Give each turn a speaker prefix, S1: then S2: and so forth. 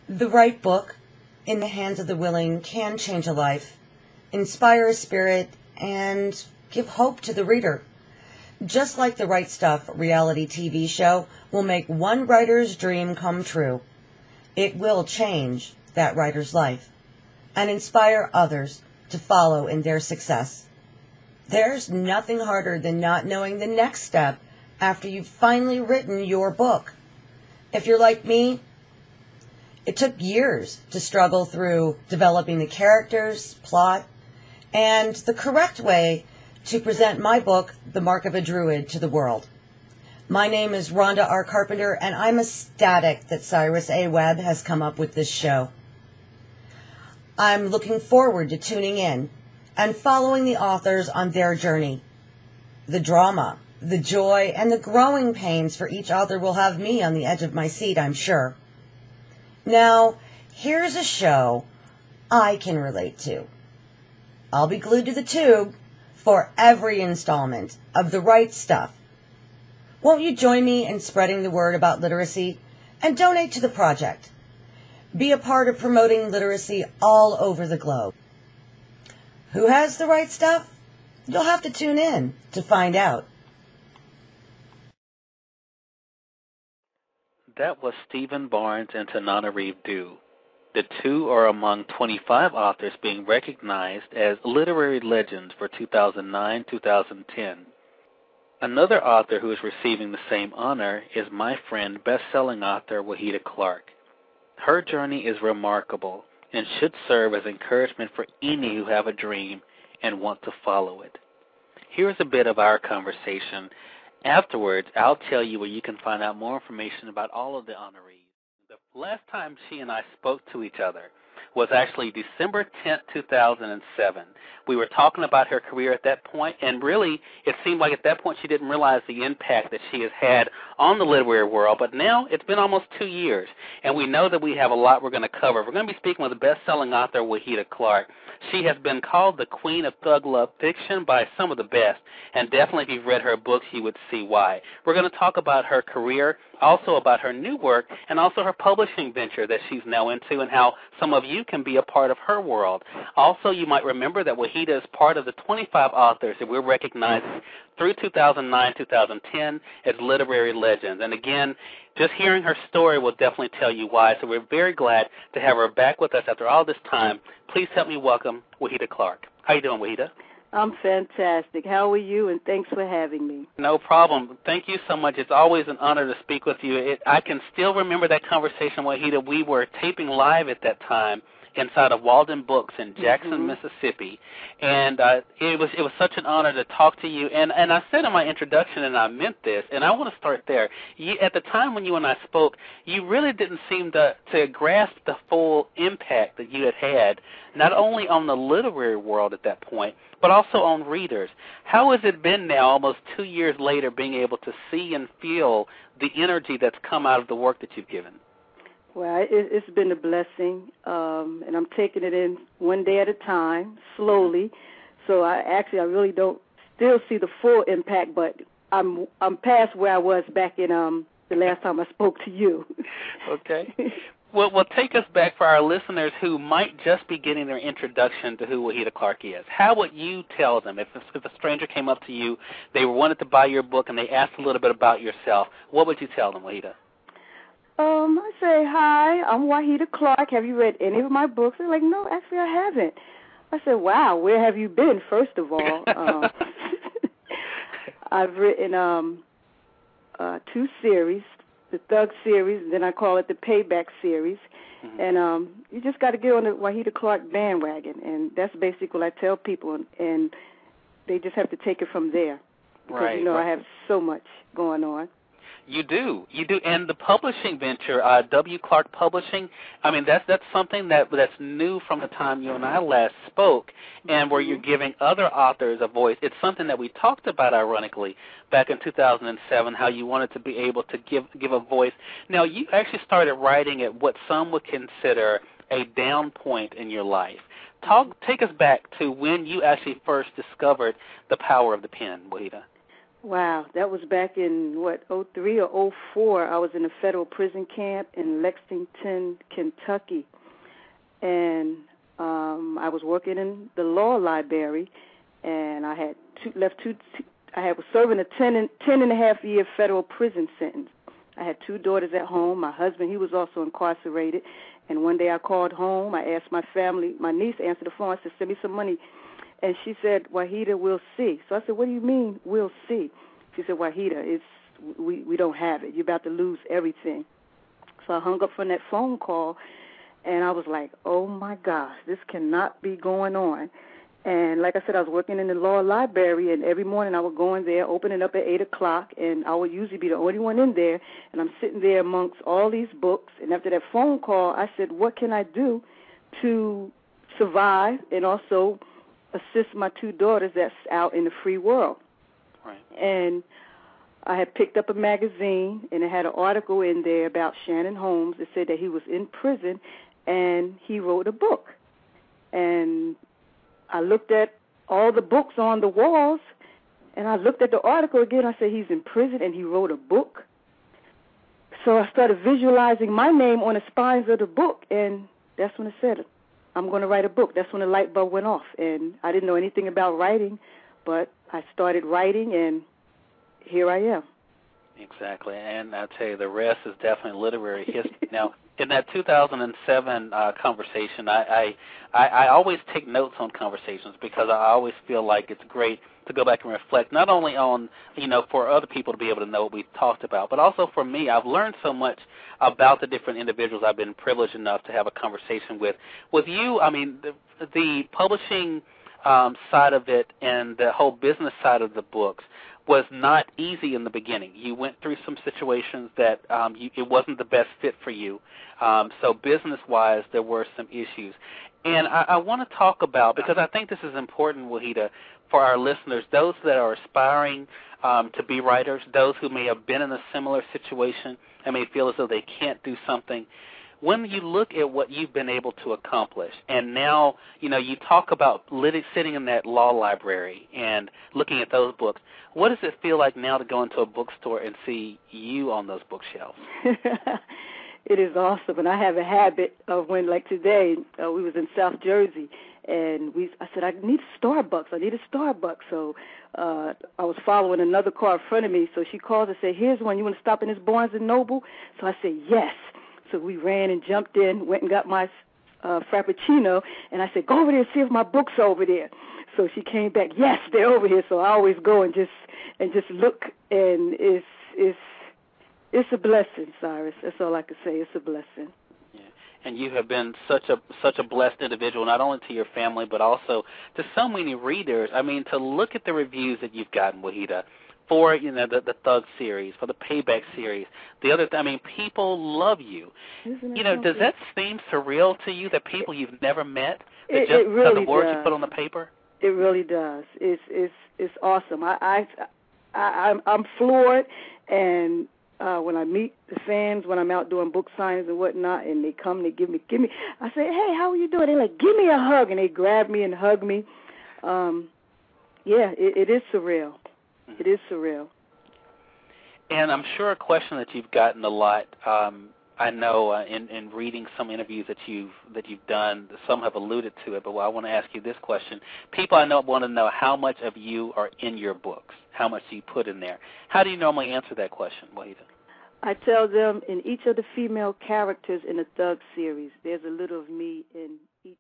S1: The right book in the hands of the willing can change a life, inspire a spirit, and give hope to the reader. Just like the Right Stuff reality TV show will make one writer's dream come true. It will change that writer's life and inspire others to follow in their success. There's nothing harder than not knowing the next step after you've finally written your book. If you're like me, it took years to struggle through developing the characters, plot, and the correct way to present my book, The Mark of a Druid, to the world. My name is Rhonda R. Carpenter, and I'm ecstatic that Cyrus A. Webb has come up with this show. I'm looking forward to tuning in and following the authors on their journey. The drama, the joy, and the growing pains for each author will have me on the edge of my seat, I'm sure. Now, here's a show I can relate to. I'll be glued to the tube for every installment of The Right Stuff. Won't you join me in spreading the word about literacy and donate to the project? Be a part of promoting literacy all over the globe. Who has the right stuff? You'll have to tune in to find out.
S2: That was Stephen Barnes and Tananarive Due. The two are among 25 authors being recognized as literary legends for 2009-2010. Another author who is receiving the same honor is my friend, best-selling author Wahida Clark. Her journey is remarkable and should serve as encouragement for any who have a dream and want to follow it. Here's a bit of our conversation. Afterwards, I'll tell you where you can find out more information about all of the honorees. The last time she and I spoke to each other was actually December 10th, 2007. We were talking about her career at that point, and really it seemed like at that point she didn't realize the impact that she has had on the literary world. But now it's been almost 2 years, and we know that we have a lot we're going to cover. We're going to be speaking with the best-selling author, Wahida Clark. She has been called the queen of thug love fiction by some of the best, and definitely if you've read her books, you would see why. We're going to talk about her career, also about her new work, and also her publishing venture that she's now into and how some of you can be a part of her world. Also, you might remember that Wahida is part of the 25 authors that we're recognizing through 2009-2010 as literary legends. And again, just hearing her story will definitely tell you why. So we're very glad to have her back with us after all this time. Please help me welcome Wahida Clark. How you doing, Wahida?
S3: I'm fantastic. How are you? And thanks for having me.
S2: No problem. Thank you so much. It's always an honor to speak with you. I can still remember that conversation, Wahida. We were taping live at that time inside of Walden Books in Jackson, Mississippi, and it was such an honor to talk to you. And I said in my introduction, and I meant this, and I want to start there. At the time when you and I spoke, you really didn't seem to grasp the full impact that you had, not only on the literary world at that point, but also on readers. How has it been now, almost 2 years later, being able to see and feel the energy that's come out of the work that you've given?
S3: Well, it's been a blessing, and I'm taking it in one day at a time, slowly. So I really don't still see the full impact, but I'm past where I was back in the last time I spoke to you.
S2: Okay. Well, take us back for our listeners who might just be getting their introduction to who Wahida Clark is. How would you tell them if a stranger came up to you, they wanted to buy your book, and they asked a little bit about yourself? What would you tell them, Wahida?
S3: I say, hi, I'm Wahida Clark. Have you read any of my books? They're like, no, actually I haven't. I said, wow, where have you been, first of all? I've written 2 series, the Thug series, and then I call it the Payback series. And you just got to get on the Wahida Clark bandwagon, and that's basically what I tell people, and they just have to take it from there. Because,
S2: right,
S3: I have so much going on.
S2: You do, and the publishing venture, W. Clark Publishing. I mean, that's something that's new from the time you and I last spoke, and where you're giving other authors a voice. It's something that we talked about, ironically, back in 2007, how you wanted to be able to give a voice. Now, you actually started writing at what some would consider a down point in your life. Take us back to when you actually first discovered the power of the pen, Wahida.
S3: Wow, that was back in, '03 or '04. I was in a federal prison camp in Lexington, Kentucky. And I was working in the law library, and I had was serving a 10.5-year federal prison sentence. I had 2 daughters at home. My husband, he was also incarcerated. And one day I called home. I asked my family. My niece answered the phone. I said, send me some money. And she said, Wahida, we'll see. So I said, what do you mean, we'll see? She said, Wahida, we don't have it. You're about to lose everything. So I hung up from that phone call, and I was like, oh, my gosh, this cannot be going on. And like I said, I was working in the law library, and every morning I would go in there, open it up at 8 o'clock, and I would usually be the only one in there, and I'm sitting there amongst all these books. And after that phone call, I said, what can I do to survive and also assist my 2 daughters that's out in the free world?
S2: Right.
S3: And I had picked up a magazine, and it had an article in there about Shannon Holmes. It said that he was in prison, and he wrote a book. And I looked at all the books on the walls, and I looked at the article again. I said, he's in prison, and he wrote a book. So I started visualizing my name on the spines of the book, and that's when it said, I'm going to write a book. That's when the light bulb went off, and I didn't know anything about writing, but I started writing, and here I am.
S2: Exactly, and I'll tell you, the rest is definitely literary history. Now, in that 2007 conversation, I always take notes on conversations because I always feel like it's great to go back and reflect, not only on, for other people to be able to know what we've talked about, but also for me. I've learned so much about the different individuals I've been privileged enough to have a conversation with. With you, I mean, the publishing side of it and the whole business side of the books was not easy in the beginning. You went through some situations that it wasn't the best fit for you. So business-wise, there were some issues. And I want to talk about, because I think this is important, Wahida, for our listeners, those that are aspiring to be writers, those who may have been in a similar situation and may feel as though they can't do something. When you look at what you've been able to accomplish, and now, you talk about sitting in that law library and looking at those books, what does it feel like now to go into a bookstore and see you on those bookshelves?
S3: It is awesome, and I have a habit of when, like today, we was in South Jersey, and I said, I need a Starbucks. So I was following another car in front of me, so she called and said, here's one. You want to stop in this Barnes & Noble? So I said, yes. So we ran and jumped in, went and got my Frappuccino, and I said, go over there and see if my book's over there. So she came back, yes, they're over here. So I always go and just look, and it's a blessing, Cyrus. That's all I can say. It's a blessing.
S2: Yeah. And you have been such a blessed individual, not only to your family, but also to so many readers. I mean, to look at the reviews that you've gotten, Wahida, for the Thug series, for the Payback series, people love you. Does that seem surreal to you, that people you've never met, that just
S3: really
S2: because of words
S3: does.
S2: you put on the paper?
S3: It really does. It's awesome. I'm floored, and when I meet the fans, when I'm out doing book signings and whatnot, and they come, they give me. I say, hey, how are you doing? They're like, give me a hug, and they grab me and hug me. It is surreal. It is surreal.
S2: And I'm sure a question that you've gotten a lot. I know in reading some interviews that you've done, some have alluded to it, but I want to ask you this question. People I know want to know how much of you are in your books, how much do you put in there. How do you normally answer that question, Wahida?
S3: I tell them in each of the female characters in the Thug series, there's a little of me in each